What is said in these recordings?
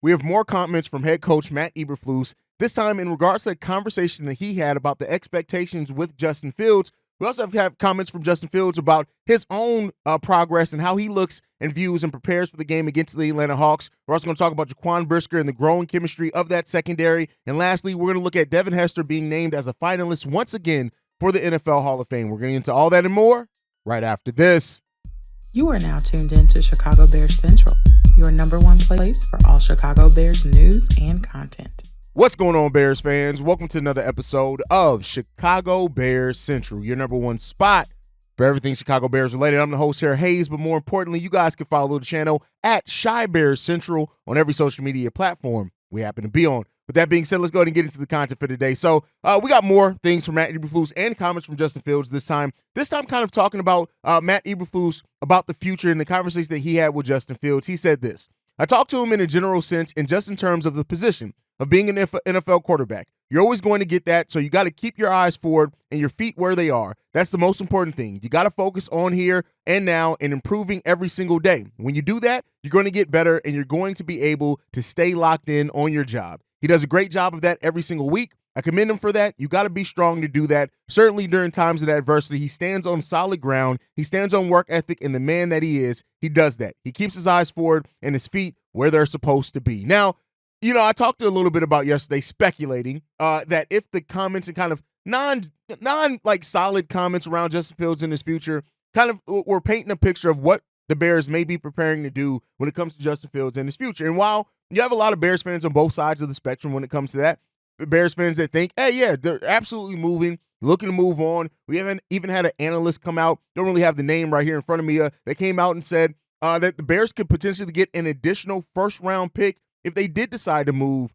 we have more comments from head coach Mate Eberflus, this time in regards to a conversation that he had about the expectations with Justin Fields. We also have comments from Justin Fields about his own progress and how he looks and views and prepares for the game against the Atlanta Hawks. We're also going to talk about Jaquan Brisker and the growing chemistry of that secondary. And lastly, we're going to look at Devon Hester being named as a finalist once again for the NFL Hall of Fame. We're getting into all that and more right after this. You are now tuned in to Chicago Bears Central, your number one place for all Chicago Bears news and content. What's going on, Bears fans? Welcome to another episode of Chicago Bears Central, your number one spot for everything Chicago Bears related. I'm the host here, Haize, but more importantly, you guys can follow the channel at Chi Bears Central on every social media platform we happen to be on. With that being said, let's go ahead and get into the content for today. So we got more things from Mate Eberflus and comments from Justin Fields this time. This time kind of talking about Mate Eberflus, about the future and the conversation that he had with Justin Fields. He said this: I talked to him in a general sense and just in terms of the position of being an NFL quarterback. You're always going to get that, so you got to keep your eyes forward and your feet where they are. That's the most important thing. You got to focus on here and now and improving every single day. When you do that, you're going to get better and you're going to be able to stay locked in on your job. He does a great job of that every single week. I commend him for that. You got to be strong to do that. Certainly during times of adversity, he stands on solid ground. He stands on work ethic, and the man that he is, he does that. He keeps his eyes forward and his feet where they're supposed to be. Now, I talked a little bit about yesterday speculating that if the comments and kind of non solid comments around Justin Fields in his future kind of were painting a picture of what the Bears may be preparing to do when it comes to Justin Fields in his future. And while you have a lot of Bears fans on both sides of the spectrum when it comes to that, the Bears fans that think, hey, yeah, they're absolutely looking to move on. We haven't even had an analyst come out, don't really have the name right here in front of me, that came out and said that the Bears could potentially get an additional first-round pick if they did decide to move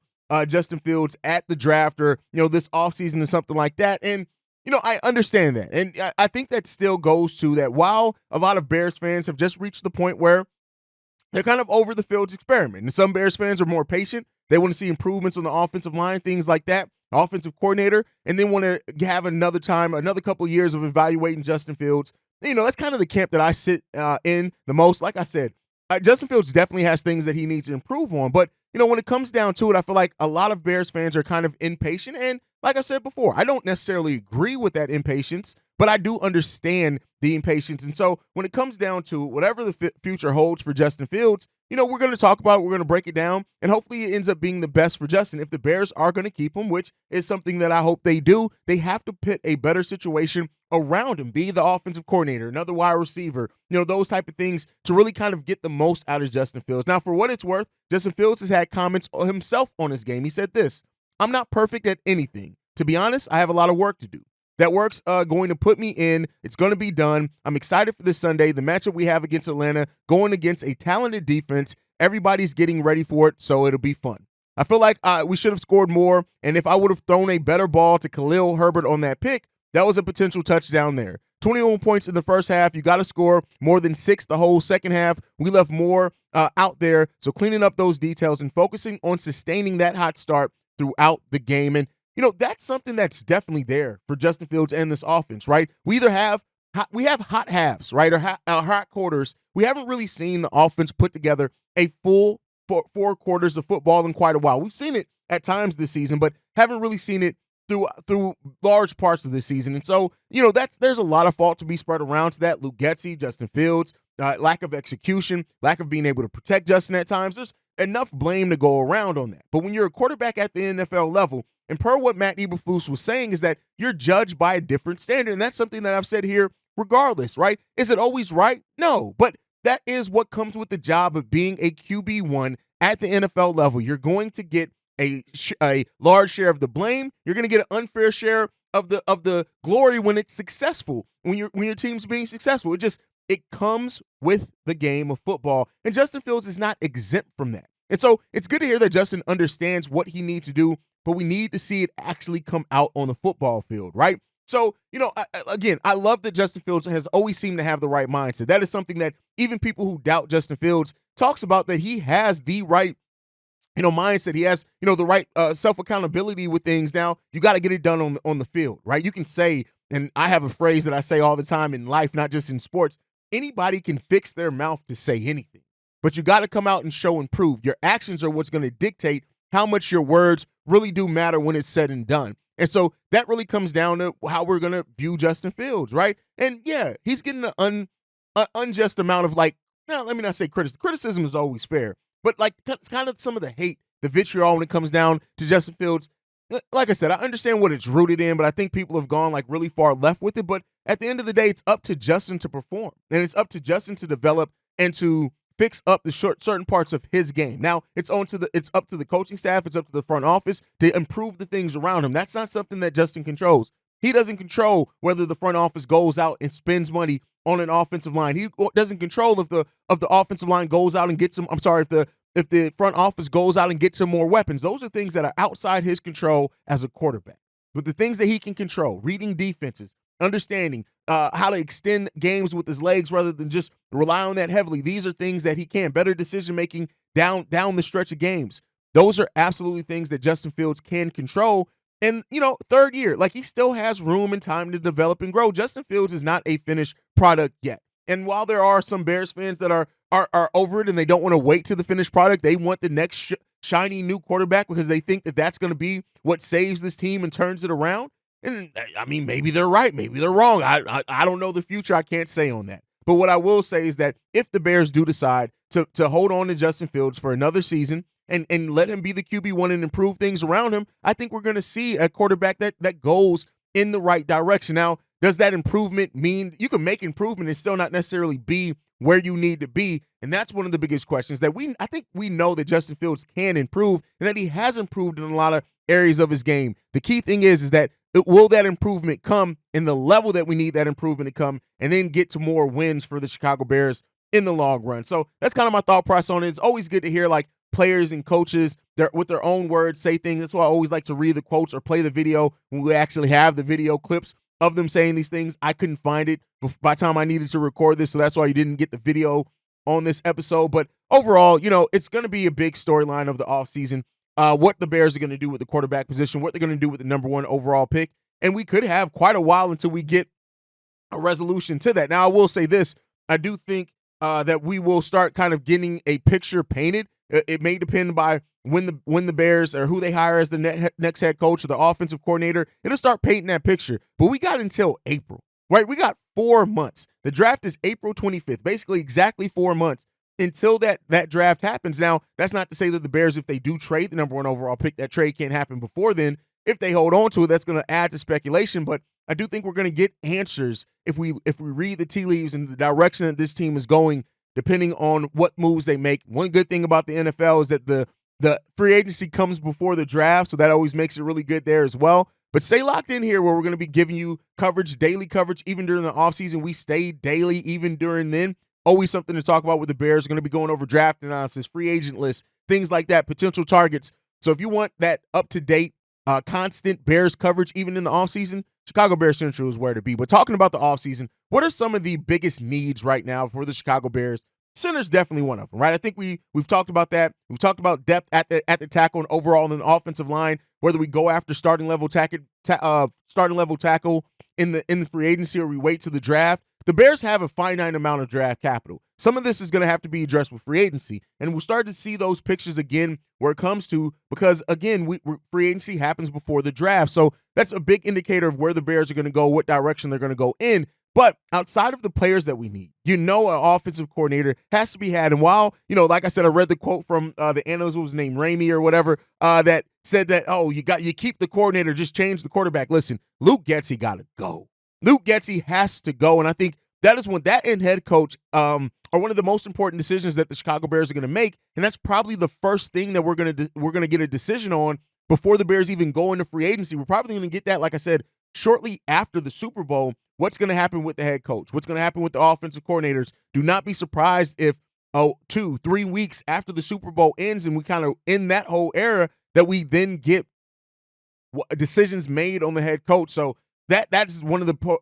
Justin Fields at the draft or, this offseason or something like that. And, I understand that. And I think that still goes to that while a lot of Bears fans have just reached the point where they're kind of over the Fields experiment. And some Bears fans are more patient. They want to see improvements on the offensive line, things like that, offensive coordinator, and then want to have another couple of years of evaluating Justin Fields. That's kind of the camp that I sit in the most. Like I said, Justin Fields definitely has things that he needs to improve on. But, when it comes down to it, I feel like a lot of Bears fans are kind of impatient. And like I said before, I don't necessarily agree with that impatience, but I do understand the impatience. And so when it comes down to it, whatever the future holds for Justin Fields, we're going to talk about it, we're going to break it down, and hopefully it ends up being the best for Justin. If the Bears are going to keep him, which is something that I hope they do, they have to put a better situation around him, be the offensive coordinator, another wide receiver, those type of things to really kind of get the most out of Justin Fields. Now, for what it's worth, Justin Fields has had comments himself on his game. He said this: I'm not perfect at anything. To be honest, I have a lot of work to do. That work's going to put me in. It's going to be done. I'm excited for this Sunday, the matchup we have against Atlanta, going against a talented defense. Everybody's getting ready for it, so it'll be fun. I feel like we should have scored more, and if I would have thrown a better ball to Khalil Herbert on that pick, that was a potential touchdown there. 21 points in the first half. You got to score more than 6 the whole second half. We left more out there, so cleaning up those details and focusing on sustaining that hot start throughout the game. And that's something that's definitely there for Justin Fields and this offense, right? We either have hot halves, right, or hot quarters. We haven't really seen the offense put together a full 4 quarters of football in quite a while. We've seen it at times this season, but haven't really seen it through large parts of the season. And so, there's a lot of fault to be spread around to that. Luke Getsy, Justin Fields, lack of execution, lack of being able to protect Justin at times. There's enough blame to go around on that. But when you're a quarterback at the NFL level, and per what Mate Eberflus was saying, is that you're judged by a different standard. And that's something that I've said here regardless, right? Is it always right? No. But that is what comes with the job of being a QB1 at the NFL level. You're going to get a large share of the blame. You're going to get an unfair share of the glory when it's successful, when your team's being successful. It comes with the game of football. And Justin Fields is not exempt from that. And so it's good to hear that Justin understands what he needs to do, but we need to see it actually come out on the football field, right? So, I love that Justin Fields has always seemed to have the right mindset. That is something that even people who doubt Justin Fields talks about, that he has the right mindset. He has, the right self-accountability with things. Now, you got to get it done on the field, right? You can say, and I have a phrase that I say all the time in life, not just in sports, anybody can fix their mouth to say anything. but you got to come out and show and prove. Your actions are what's going to dictate how much your words really do matter when it's said and done. And so that really comes down to how we're going to view Justin Fields, right? And yeah, he's getting an unjust amount of now, let me not say criticism. Criticism is always fair, but it's kind of some of the hate, the vitriol when it comes down to Justin Fields. Like I said, I understand what it's rooted in, but I think people have gone really far left with it. But at the end of the day, it's up to Justin to perform, and it's up to Justin to develop and to fix up the certain parts of his game. Now, it's up to the coaching staff, it's up to the front office to improve the things around him. That's not something that Justin controls. He doesn't control whether the front office goes out and spends money on an offensive line. He doesn't control if the offensive line goes out and gets him. I'm sorry, if the front office goes out and gets him more weapons. Those are things that are outside his control as a quarterback. But the things that he can control, reading defenses, understanding how to extend games with his legs rather than just rely on that heavily. These are things that he can. Better decision-making down the stretch of games. Those are absolutely things that Justin Fields can control. And, third year, he still has room and time to develop and grow. Justin Fields is not a finished product yet. And while there are some Bears fans that are over it and they don't want to wait to the finished product, they want the next shiny new quarterback because they think that that's going to be what saves this team and turns it around. And I mean, maybe they're right, maybe they're wrong. I don't know the future. I can't say on that. But what I will say is that if the Bears do decide to hold on to Justin Fields for another season and let him be the QB1 and improve things around him, I think we're going to see a quarterback that goes in the right direction. Now, does that improvement mean you can make improvement and still not necessarily be where you need to be? And that's one of the biggest questions that I think we know that Justin Fields can improve and that he has improved in a lot of areas of his game. The key thing is that will that improvement come in the level that we need that improvement to come and then get to more wins for the Chicago Bears in the long run? So that's kind of my thought process on it. It's always good to hear players and coaches with their own words say things. That's why I always like to read the quotes or play the video when we actually have the video clips of them saying these things. I couldn't find it by the time I needed to record this, so that's why you didn't get the video on this episode. But overall, it's going to be a big storyline of the offseason, what the Bears are going to do with the quarterback position, what they're going to do with the number 1 overall pick, and we could have quite a while until we get a resolution to that. Now, I will say this. I do think that we will start kind of getting a picture painted. It may depend by when the Bears or who they hire as the next head coach or the offensive coordinator. It'll start painting that picture. But we got until April, right? We got 4 months. The draft is April 25th, basically exactly 4 months until that draft happens. Now, that's not to say that the Bears, if they do trade the number 1 overall pick, that trade can't happen before then. If they hold on to it, that's going to add to speculation. But I do think we're going to get answers if we read the tea leaves and the direction that this team is going, depending on what moves they make. One good thing about the NFL is that the free agency comes before the draft, so that always makes it really good there as well. But stay locked in here where we're going to be giving you coverage, daily coverage, even during the offseason. We stay daily even during then. Always something to talk about with the Bears. We're going to be going over draft analysis, free agent lists, things like that, potential targets. So if you want that up-to-date, constant Bears coverage even in the offseason, Chicago Bears Central is where to be. But talking about the offseason, what are some of the biggest needs right now for the Chicago Bears? Center's definitely one of them, right? I think we've talked about that. We've talked about depth at the tackle and overall in the offensive line, whether we go after starting level tackle in the free agency or we wait to the draft. The Bears have a finite amount of draft capital. Some of this is going to have to be addressed with free agency, and we'll start to see those pictures again where it comes to, because again, free agency happens before the draft. So that's a big indicator of where the Bears are going to go, what direction they're going to go in. But outside of the players that we need, an offensive coordinator has to be had. And while, like I said, I read the quote from the analyst, what was his name, Ramey or whatever, that said that, you keep the coordinator, just change the quarterback. Listen, Luke Getsy got to go. Luke Getsy has to go. And I think that is when that and head coach are one of the most important decisions that the Chicago Bears are going to make. And that's probably the first thing that we're going to get a decision on before the Bears even go into free agency. We're probably going to get that, like I said, shortly after the Super Bowl. What's going to happen with the head coach? What's going to happen with the offensive coordinators? Do not be surprised if 2-3 weeks after the Super Bowl ends and we kind of in that whole era that we then get decisions made on the head coach. So that's one of the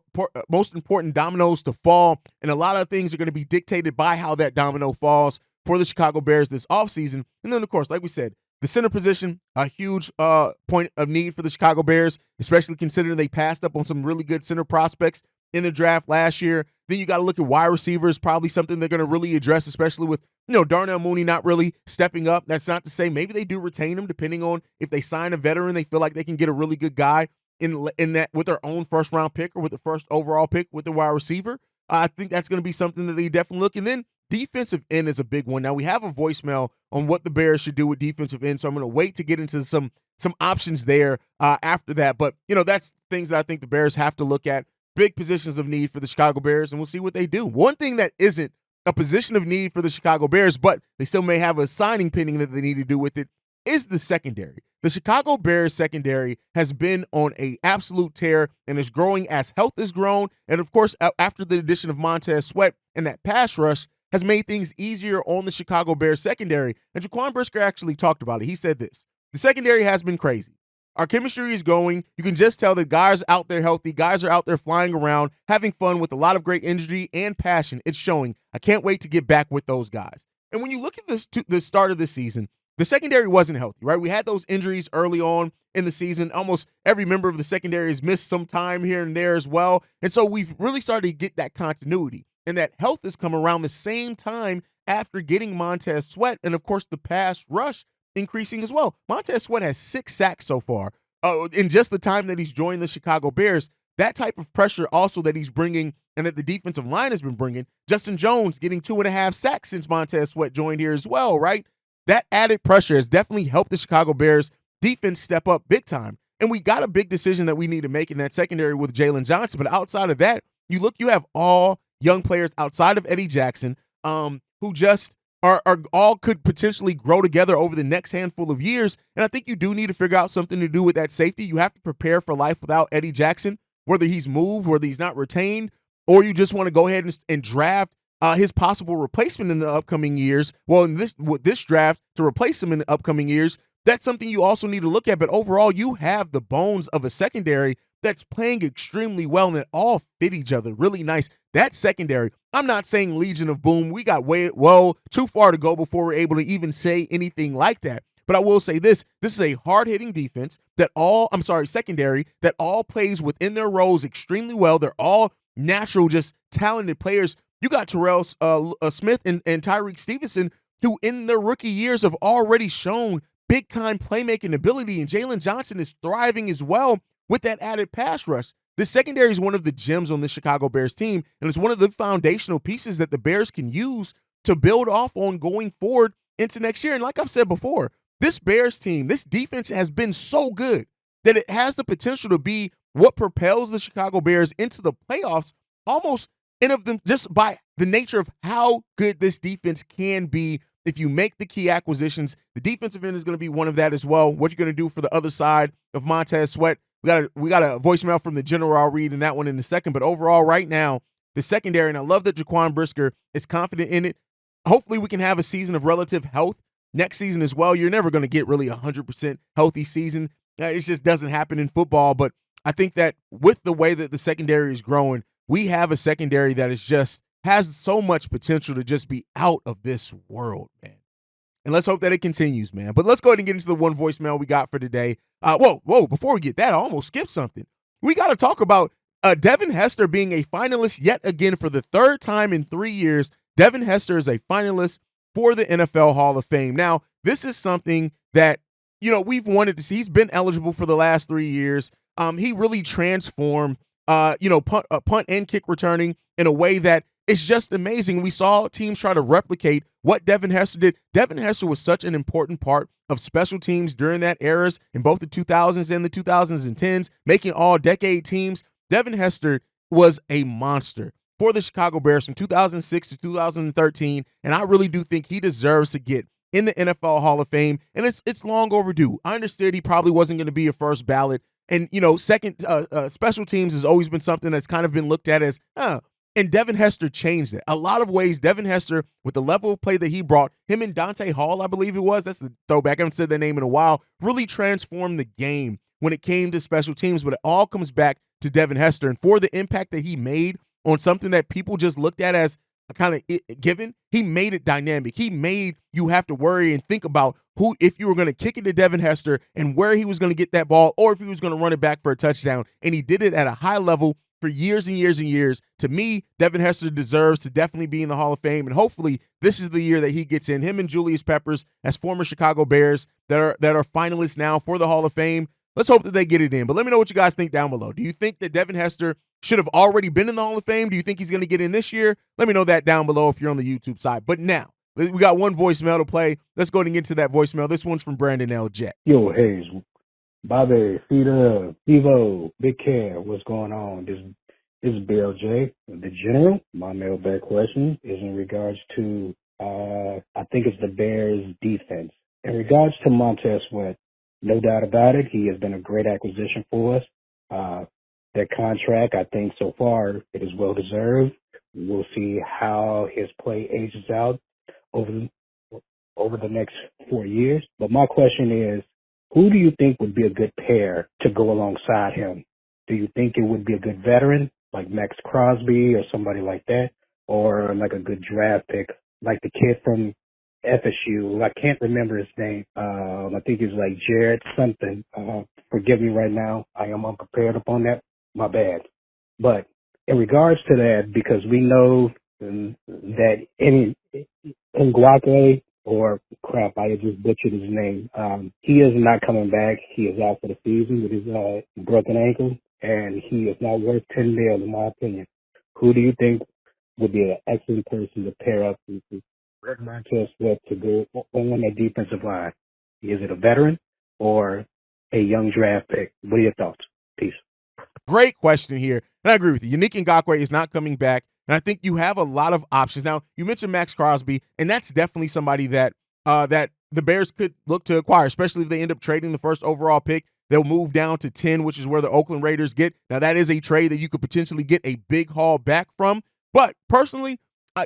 most important dominoes to fall, and a lot of things are going to be dictated by how that domino falls for the Chicago Bears this offseason. And then, of course, like we said, the center position, a huge point of need for the Chicago Bears, especially considering they passed up on some really good center prospects in the draft last year. Then you got to look at wide receivers, probably something they're going to really address, especially with, Darnell Mooney not really stepping up. That's not to say maybe they do retain him, depending on if they sign a veteran, they feel like they can get a really good guy in that with their own first round pick or with the first overall pick with the wide receiver. I think that's going to be something that they definitely look. And then defensive end is a big one. Now we have a voicemail on what the Bears should do with defensive end, so I'm going to wait to get into some options there after that. But that's things that I think the Bears have to look at. Big positions of need for the Chicago Bears, and we'll see what they do. One thing that isn't a position of need for the Chicago Bears, but they still may have a signing pending that they need to do with it, is the secondary. The Chicago Bears secondary has been on an absolute tear and is growing as health has grown. And, of course, after the addition of Montez Sweat and that pass rush has made things easier on the Chicago Bears secondary. And Jaquan Brisker actually talked about it. He said this: the secondary has been crazy. Our chemistry is going. You can just tell that guys are out there healthy. Guys are out there flying around, having fun with a lot of great energy and passion. It's showing. I can't wait to get back with those guys. And when you look at the start of the season, the secondary wasn't healthy, right? We had those injuries early on in the season. Almost every member of the secondary has missed some time here and there as well. And so we've really started to get that continuity. And that health has come around the same time after getting Montez Sweat and, of course, the pass rush increasing as well. Montez Sweat has 6 sacks so far in just the time that he's joined the Chicago Bears. That type of pressure also that he's bringing and that the defensive line has been bringing. Justin Jones getting 2.5 sacks since Montez Sweat joined here as well, right? That added pressure has definitely helped the Chicago Bears defense step up big time. And we got a big decision that we need to make in that secondary with Jalen Johnson. But outside of that, you have all young players outside of Eddie Jackson who just are all could potentially grow together over the next handful of years. And I think you do need to figure out something to do with that safety. You have to prepare for life without Eddie Jackson, whether he's moved, whether he's not retained, or you just want to go ahead and draft his possible replacement in the upcoming years. Well, in this draft to replace him in the upcoming years, that's something you also need to look at. But overall, you have the bones of a secondary that's playing extremely well, and that all fit each other really nice. That secondary, I'm not saying Legion of Boom. We got too far to go before we're able to even say anything like that. But I will say this is a hard-hitting defense secondary that all plays within their roles extremely well. They're all natural, just talented players. You got Terrell Smith and Tyreek Stevenson, who in their rookie years have already shown big-time playmaking ability, and Jalen Johnson is thriving as well with that added pass rush. The secondary is one of the gems on the Chicago Bears team, and it's one of the foundational pieces that the Bears can use to build off on going forward into next year. And like I've said before, this Bears team, this defense has been so good that it has the potential to be what propels the Chicago Bears into the playoffs almost in of them just by the nature of how good this defense can be if you make the key acquisitions. The defensive end is going to be one of that as well. What you're going to do for the other side of Montez Sweat. We got a voicemail from the general. I'll read in that one in a second. But overall, right now, the secondary, and I love that Jaquan Brisker is confident in it. Hopefully we can have a season of relative health next season as well. You're never going to get really 100% healthy season. It just doesn't happen in football. But I think that with the way that the secondary is growing, we have a secondary that is just has so much potential to just be out of this world, man. And let's hope that it continues, man. But let's go ahead and get into the one voicemail we got for today. Before we get that, I almost skipped something. We got to talk about Devon Hester being a finalist yet again for the third time in 3 years. Devon Hester is a finalist for the NFL Hall of Fame. Now, this is something that, we've wanted to see. He's been eligible for the last 3 years. He really transformed, punt and kick returning in a way that it's just amazing. We saw teams try to replicate what Devon Hester did. Devon Hester was such an important part of special teams during that eras in both the 2000s and the 2010s, making all-decade teams. Devon Hester was a monster for the Chicago Bears from 2006 to 2013, and I really do think he deserves to get in the NFL Hall of Fame, and it's long overdue. I understood he probably wasn't going to be a first ballot, and, second special teams has always been something that's kind of been looked at as, and Devon Hester changed it. A lot of ways, Devon Hester, with the level of play that he brought, him and Dante Hall, I believe it was, that's the throwback, I haven't said that name in a while, really transformed the game when it came to special teams. But it all comes back to Devon Hester. And for the impact that he made on something that people just looked at as a kind of given, he made it dynamic. He made you have to worry and think about if you were going to kick it to Devon Hester and where he was going to get that ball, or if he was going to run it back for a touchdown. And he did it at a high level for years and years and years. To me, Devon Hester deserves to definitely be in the Hall of Fame, and hopefully this is the year that he gets in. Him and Julius Peppers, as former Chicago Bears that are finalists now for the Hall of Fame. Let's hope that they get it in. But let me know what you guys think down below. Do you think that Devon Hester should have already been in the Hall of Fame? Do you think he's going to get in this year? Let me know that down below if you're on the YouTube side. But now, we got one voicemail to play. Let's go ahead and get to that voicemail. This one's from Brandon L. Jet. Yo, Haize, Bobby, Fida, Evo, Big Cam, what's going on? This is BLJ, the General. My mailbag question is in regards to, I think it's the Bears defense. In regards to Montez Sweat, no doubt about it, he has been a great acquisition for us. That contract, I think so far, it is well deserved. We'll see how his play ages out over the next 4 years. But my question is, who do you think would be a good pair to go alongside him? Do you think it would be a good veteran like Max Crosby or somebody like that, or like a good draft pick like the kid from FSU? I can't remember his name. I think it's like Jared something. Forgive me right now. I am unprepared upon that. My bad. But in regards to that, because we know that any Ngwake, or crap, I just butchered his name. He is not coming back. He is out for the season with his broken ankle, and he is not worth $10 million in my opinion. Who do you think would be an excellent person to pair up with Montez Sweat to go on that defensive line? Is it a veteran or a young draft pick? What are your thoughts? Peace. Great question here. And I agree with you. Yannick Ngakoue is not coming back. And I think you have a lot of options. Now, you mentioned Max Crosby, and that's definitely somebody that that the Bears could look to acquire, especially if they end up trading the first overall pick. They'll move down to 10, which is where the Oakland Raiders get. Now, that is a trade that you could potentially get a big haul back from. But personally,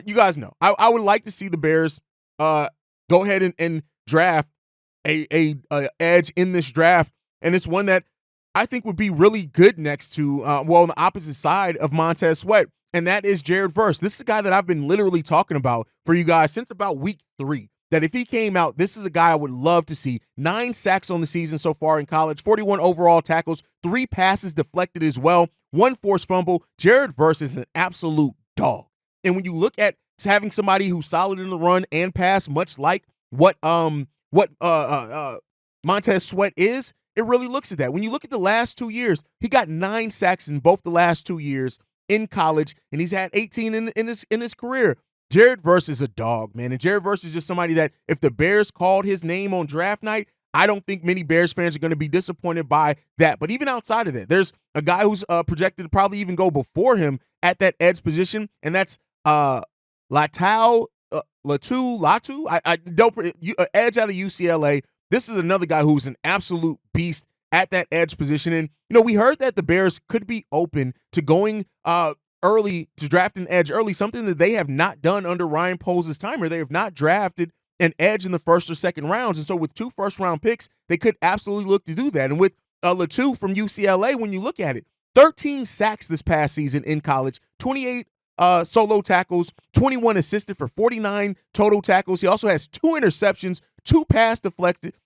you guys know, I would like to see the Bears go ahead and draft a edge in this draft. And it's one that I think would be really good next to, on the opposite side of Montez Sweat, and that is Jared Verse. This is a guy that I've been literally talking about for you guys since about week 3, that if he came out, this is a guy I would love to see. 9 sacks on the season so far in college, 41 overall tackles, 3 passes deflected as well, 1 forced fumble. Jared Verse is an absolute dog. And when you look at having somebody who's solid in the run and pass, much like what Montez Sweat is, it really looks at that. When you look at the last 2 years, he got 9 sacks in both the last 2 years in college, and he's had 18 in his career. Jared Verse is a dog, man. And Jared Verse is just somebody that if the Bears called his name on draft night, I don't think many Bears fans are going to be disappointed by that. But even outside of that, there's a guy who's projected to probably even go before him at that edge position, and that's Latu. I don't edge out of UCLA. This is another guy who's an absolute beast at that edge position. And, we heard that the Bears could be open to going early, to draft an edge early, something that they have not done under Ryan Poles' time, or they have not drafted an edge in the first or second rounds. And so with 2 first-round picks, they could absolutely look to do that. And with Latu from UCLA, when you look at it, 13 sacks this past season in college, 28 solo tackles, 21 assisted for 49 total tackles. He also has 2 interceptions, 2 pass deflected,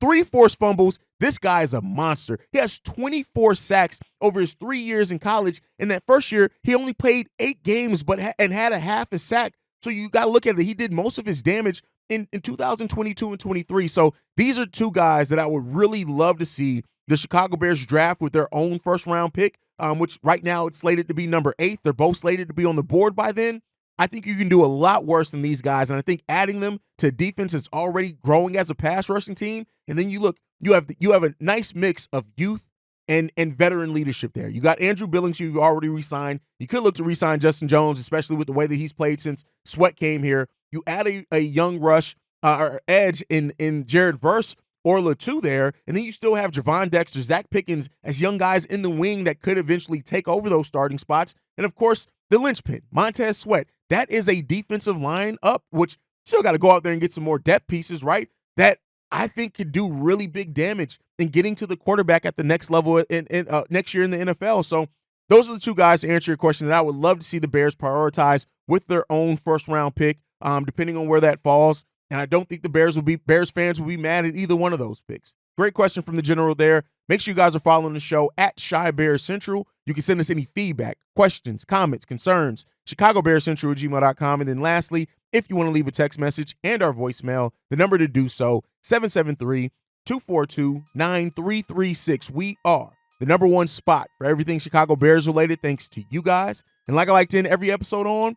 3 forced fumbles. This guy is a monster. He has 24 sacks over his 3 years in college. In that first year, he only played 8 games and had a half a sack. So you got to look at it. He did most of his damage in 2022 and 23. So these are 2 guys that I would really love to see the Chicago Bears draft with their own first-round pick, which right now it's slated to be number 8. They're both slated to be on the board by then. I think you can do a lot worse than these guys, and I think adding them to defense is already growing as a pass rushing team. And then you have a nice mix of youth and veteran leadership there. You got Andrew Billings, who you've already re-signed. You could look to re-sign Justin Jones, especially with the way that he's played since Sweat came here. You add a young rush or edge in Jared Verse or Latu there, and then you still have Javon Dexter, Zach Pickens as young guys in the wing that could eventually take over those starting spots. And, of course, the linchpin, Montez Sweat. That is a defensive line up, which still got to go out there and get some more depth pieces, right? That I think could do really big damage in getting to the quarterback at the next level in next year in the NFL. So those are the 2 guys to answer your question that I would love to see the Bears prioritize with their own first-round pick, depending on where that falls. And I don't think the Bears fans will be mad at either one of those picks. Great question from the general there. Make sure you guys are following the show at Chi Bears Central. You can send us any feedback, questions, comments, concerns, ChicagoBearsCentral@gmail.com. And then lastly, if you want to leave a text message and our voicemail, the number to do so, 773-242-9336. We are the number one spot for everything Chicago Bears related, thanks to you guys. And like I like to end every episode on,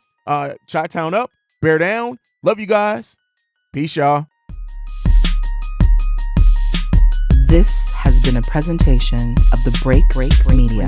Chi-Town up, Bear down. Love you guys. Peace, y'all. This has been a presentation of the Break Media.